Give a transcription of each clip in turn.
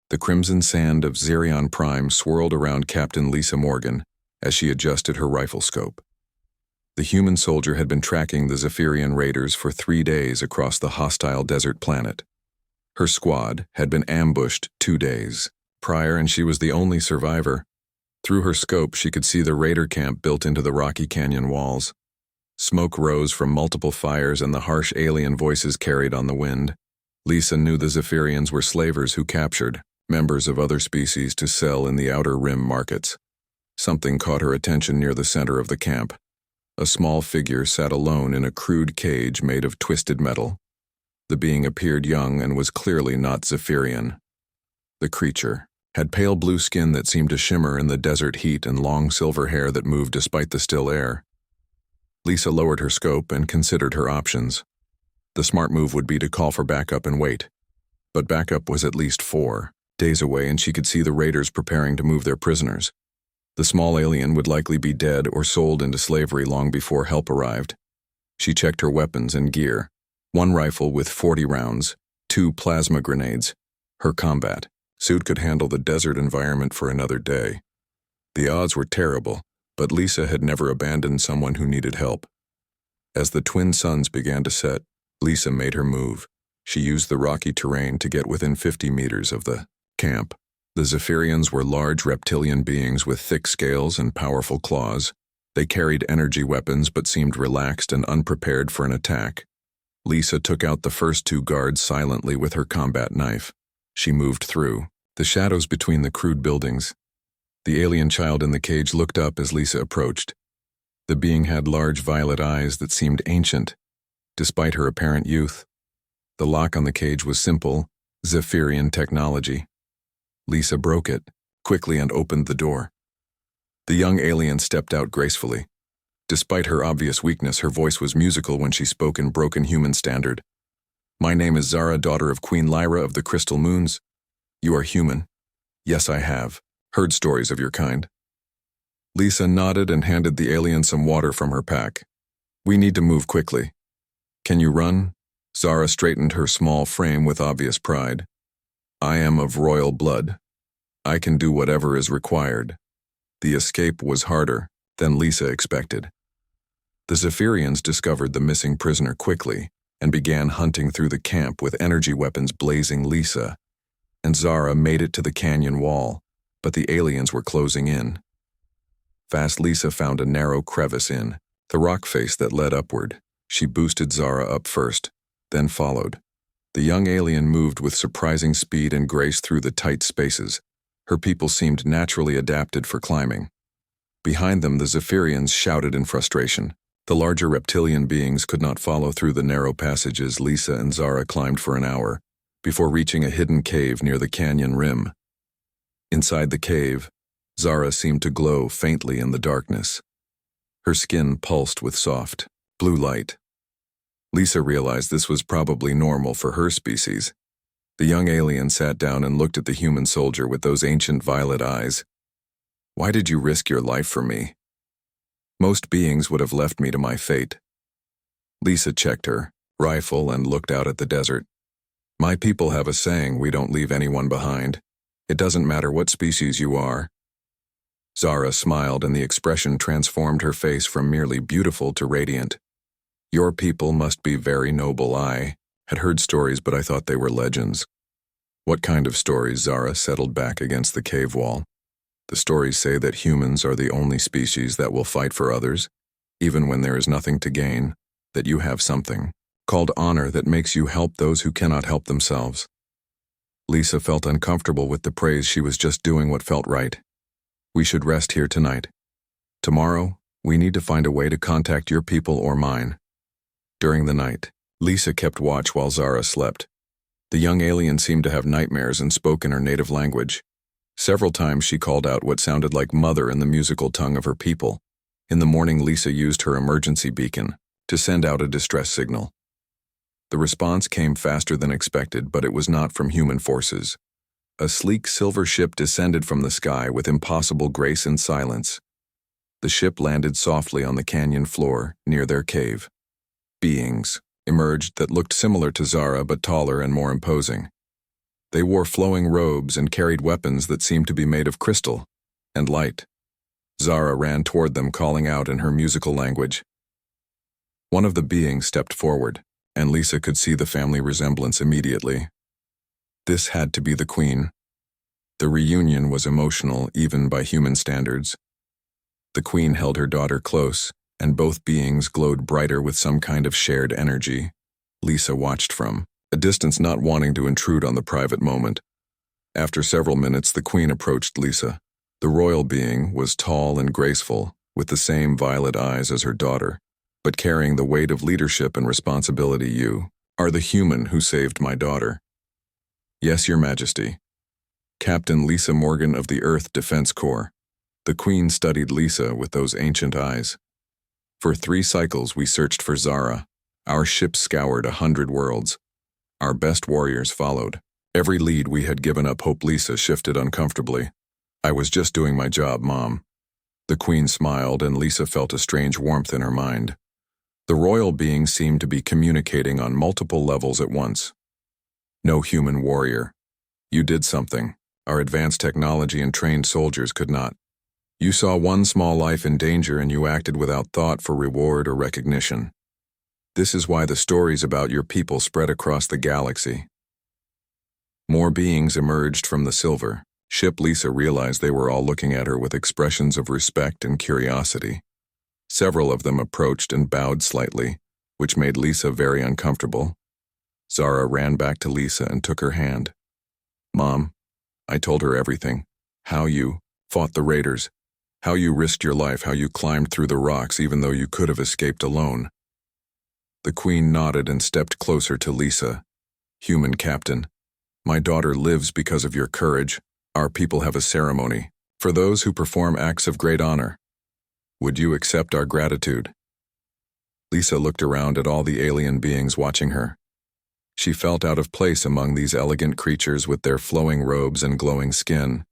The crimson sand of Xerion Prime swirled around Captain Lisa Morgan as she adjusted her rifle scope. The human soldier had been tracking the Zephyrian raiders for 3 days across the hostile desert planet. Her squad had been ambushed 2 days prior, and she was the only survivor. Through her scope, she could see the raider camp built into the rocky canyon walls. Smoke rose from multiple fires and the harsh alien voices carried on the wind. Lisa knew the Zephyrians were slavers who captured members of other species to sell in the outer rim markets. Something caught her attention near the center of the camp. A small figure sat alone in a crude cage made of twisted metal. The being appeared young and was clearly not Zephyrian. The creature had pale blue skin that seemed to shimmer in the desert heat and long silver hair that moved despite the still air. Lisa lowered her scope and considered her options. The smart move would be to call for backup and wait. But backup was at least 4 days away, and she could see the raiders preparing to move their prisoners. The small alien would likely be dead or sold into slavery long before help arrived. She checked her weapons and gear. 1 rifle with 40 rounds, 2 plasma grenades. Her combat suit could handle the desert environment for another day. The odds were terrible, but Lisa had never abandoned someone who needed help. As the twin suns began to set, Lisa made her move. She used the rocky terrain to get within 50 meters of the camp. The Zephyrians were large reptilian beings with thick scales and powerful claws. They carried energy weapons but seemed relaxed and unprepared for an attack. Lisa took out the first 2 guards silently with her combat knife. She moved through the shadows between the crude buildings. The alien child in the cage looked up as Lisa approached. The being had large violet eyes that seemed ancient, despite her apparent youth. The lock on the cage was simple, Zephyrian technology. Lisa broke it quickly and opened the door. The young alien stepped out gracefully. Despite her obvious weakness, her voice was musical when she spoke in broken human standard. "My name is Zara, daughter of Queen Lyra of the Crystal Moons. You are human." "Yes, I have heard stories of your kind." Lisa nodded and handed the alien some water from her pack. "We need to move quickly." "Can you run?" Zara straightened her small frame with obvious pride. "I am of royal blood. I can do whatever is required." The escape was harder than Lisa expected. The Zephyrians discovered the missing prisoner quickly and began hunting through the camp with energy weapons blazing. Lisa and Zara made it to the canyon wall, but the aliens were closing in. Fast, Lisa found a narrow crevice in the rock face that led upward. She boosted Zara up first, then followed. The young alien moved with surprising speed and grace through the tight spaces. Her people seemed naturally adapted for climbing. Behind them, the Zephyrians shouted in frustration. The larger reptilian beings could not follow through the narrow passages. Lisa and Zara climbed for an hour, before reaching a hidden cave near the canyon rim. Inside the cave, Zara seemed to glow faintly in the darkness. Her skin pulsed with soft, blue light. Lisa realized this was probably normal for her species. The young alien sat down and looked at the human soldier with those ancient violet eyes. "Why did you risk your life for me? Most beings would have left me to my fate." Lisa checked her rifle and looked out at the desert. "My people have a saying: we don't leave anyone behind. It doesn't matter what species you are." Zara smiled, and the expression transformed her face from merely beautiful to radiant. "Your people must be very noble. I had heard stories, but I thought they were legends." "What kind of stories?" Zara settled back against the cave wall. "The stories say that humans are the only species that will fight for others, even when there is nothing to gain, that you have something called honor that makes you help those who cannot help themselves." Lisa felt uncomfortable with the praise. She was just doing what felt right. "We should rest here tonight. Tomorrow, we need to find a way to contact your people or mine." During the night, Lisa kept watch while Zara slept. The young alien seemed to have nightmares and spoke in her native language. Several times she called out what sounded like mother in the musical tongue of her people. In the morning, Lisa used her emergency beacon to send out a distress signal. The response came faster than expected, but it was not from human forces. A sleek silver ship descended from the sky with impossible grace and silence. The ship landed softly on the canyon floor near their cave. Beings emerged that looked similar to Zara but taller and more imposing. They wore flowing robes and carried weapons that seemed to be made of crystal and light. Zara ran toward them, calling out in her musical language. One of the beings stepped forward, and Lisa could see the family resemblance immediately. This had to be the Queen. The reunion was emotional, even by human standards. The Queen held her daughter close, and both beings glowed brighter with some kind of shared energy. Lisa watched from a distance, not wanting to intrude on the private moment. After several minutes, the Queen approached Lisa. The royal being was tall and graceful, with the same violet eyes as her daughter, but carrying the weight of leadership and responsibility. You are the human who saved my daughter. Yes, Your Majesty. Captain Lisa Morgan of the Earth Defense Corps. The Queen studied Lisa with those ancient eyes. For 3 cycles we searched for Zara. Our ship scoured 100 worlds. Our best warriors followed. Every lead we had given up. Hope Lisa shifted uncomfortably. I was just doing my job, Mom. The Queen smiled, and Lisa felt a strange warmth in her mind. The royal being seemed to be communicating on multiple levels at once. No human warrior. You did something our advanced technology and trained soldiers could not. You saw one small life in danger and you acted without thought for reward or recognition. This is why the stories about your people spread across the galaxy. More beings emerged from the silver ship. Lisa realized they were all looking at her with expressions of respect and curiosity. Several of them approached and bowed slightly, which made Lisa very uncomfortable. Zara ran back to Lisa and took her hand. Mom, I told her everything. How you fought the raiders, how you risked your life, how you climbed through the rocks even though you could have escaped alone. The Queen nodded and stepped closer to Lisa. Human Captain, my daughter lives because of your courage. Our people have a ceremony for those who perform acts of great honor. Would you accept our gratitude? Lisa looked around at all the alien beings watching her. She felt out of place among these elegant creatures with their flowing robes and glowing skin.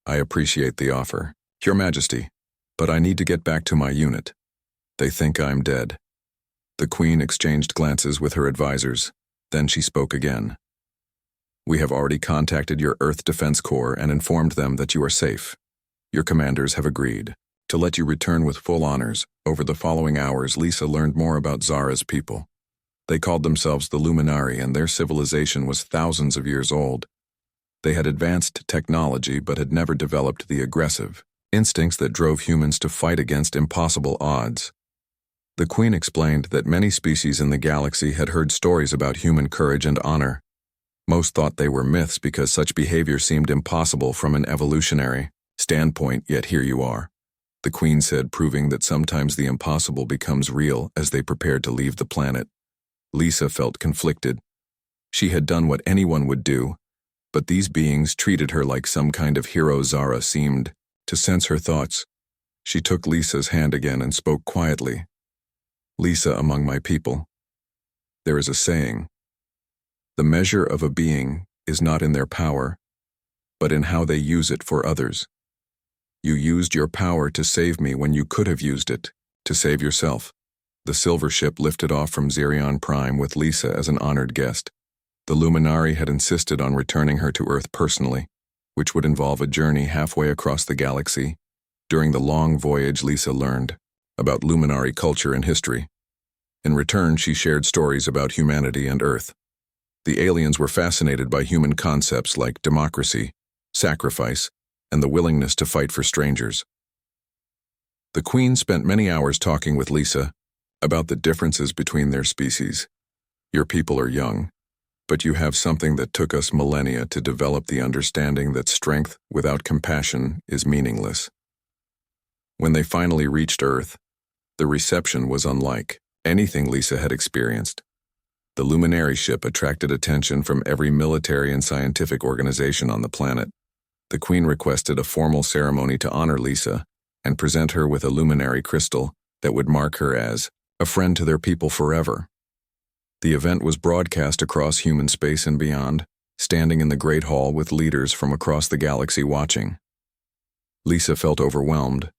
I appreciate the offer, Your Majesty, but I need to get back to my unit. They think I'm dead. The Queen exchanged glances with her advisors. Then she spoke again. We have already contacted your Earth Defense Corps and informed them that you are safe. Your commanders have agreed to let you return with full honors. Over the following hours, Lisa learned more about Zara's people. They called themselves the Luminari, and their civilization was thousands of years old. They had advanced technology but had never developed the aggressive instincts that drove humans to fight against impossible odds. The Queen explained that many species in the galaxy had heard stories about human courage and honor. Most thought they were myths because such behavior seemed impossible from an evolutionary standpoint, yet here you are. The Queen said, proving that sometimes the impossible becomes real. As they prepared to leave the planet, Lisa felt conflicted. She had done what anyone would do, but these beings treated her like some kind of hero. Zara seemed to sense her thoughts. She took Lisa's hand again and spoke quietly. Lisa, among my people, there is a saying. The measure of a being is not in their power, but in how they use it for others. You used your power to save me when you could have used it to save yourself. The silver ship lifted off from Zerion Prime with Lisa as an honored guest. The Luminari had insisted on returning her to Earth personally, which would involve a journey halfway across the galaxy. During the long voyage, Lisa learned about Luminari culture and history. In return, she shared stories about humanity and Earth. The aliens were fascinated by human concepts like democracy, sacrifice, and the willingness to fight for strangers. The Queen spent many hours talking with Lisa about the differences between their species. Your people are young, but you have something that took us millennia to develop, the understanding that strength without compassion is meaningless. When they finally reached Earth, the reception was unlike anything Lisa had experienced. The Luminary ship attracted attention from every military and scientific organization on the planet. The Queen requested a formal ceremony to honor Lisa and present her with a luminary crystal that would mark her as a friend to their people forever. The event was broadcast across human space and beyond, standing in the Great Hall with leaders from across the galaxy watching. Lisa felt overwhelmed,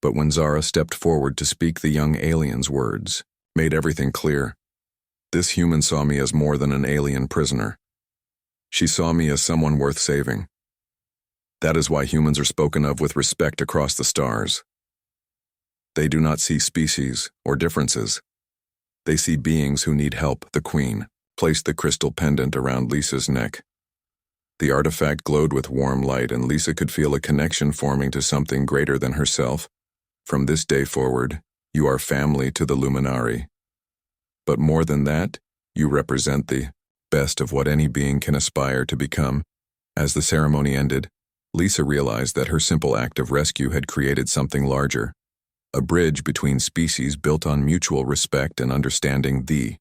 but when Zara stepped forward to speak, the young alien's words made everything clear. This human saw me as more than an alien prisoner. She saw me as someone worth saving. That is why humans are spoken of with respect across the stars. They do not see species or differences. They see beings who need help. The Queen placed the crystal pendant around Lisa's neck. The artifact glowed with warm light, and Lisa could feel a connection forming to something greater than herself. From this day forward, you are family to the Luminari. But more than that, you represent the best of what any being can aspire to become. As the ceremony ended, Lisa realized that her simple act of rescue had created something larger, a bridge between species built on mutual respect and understanding. The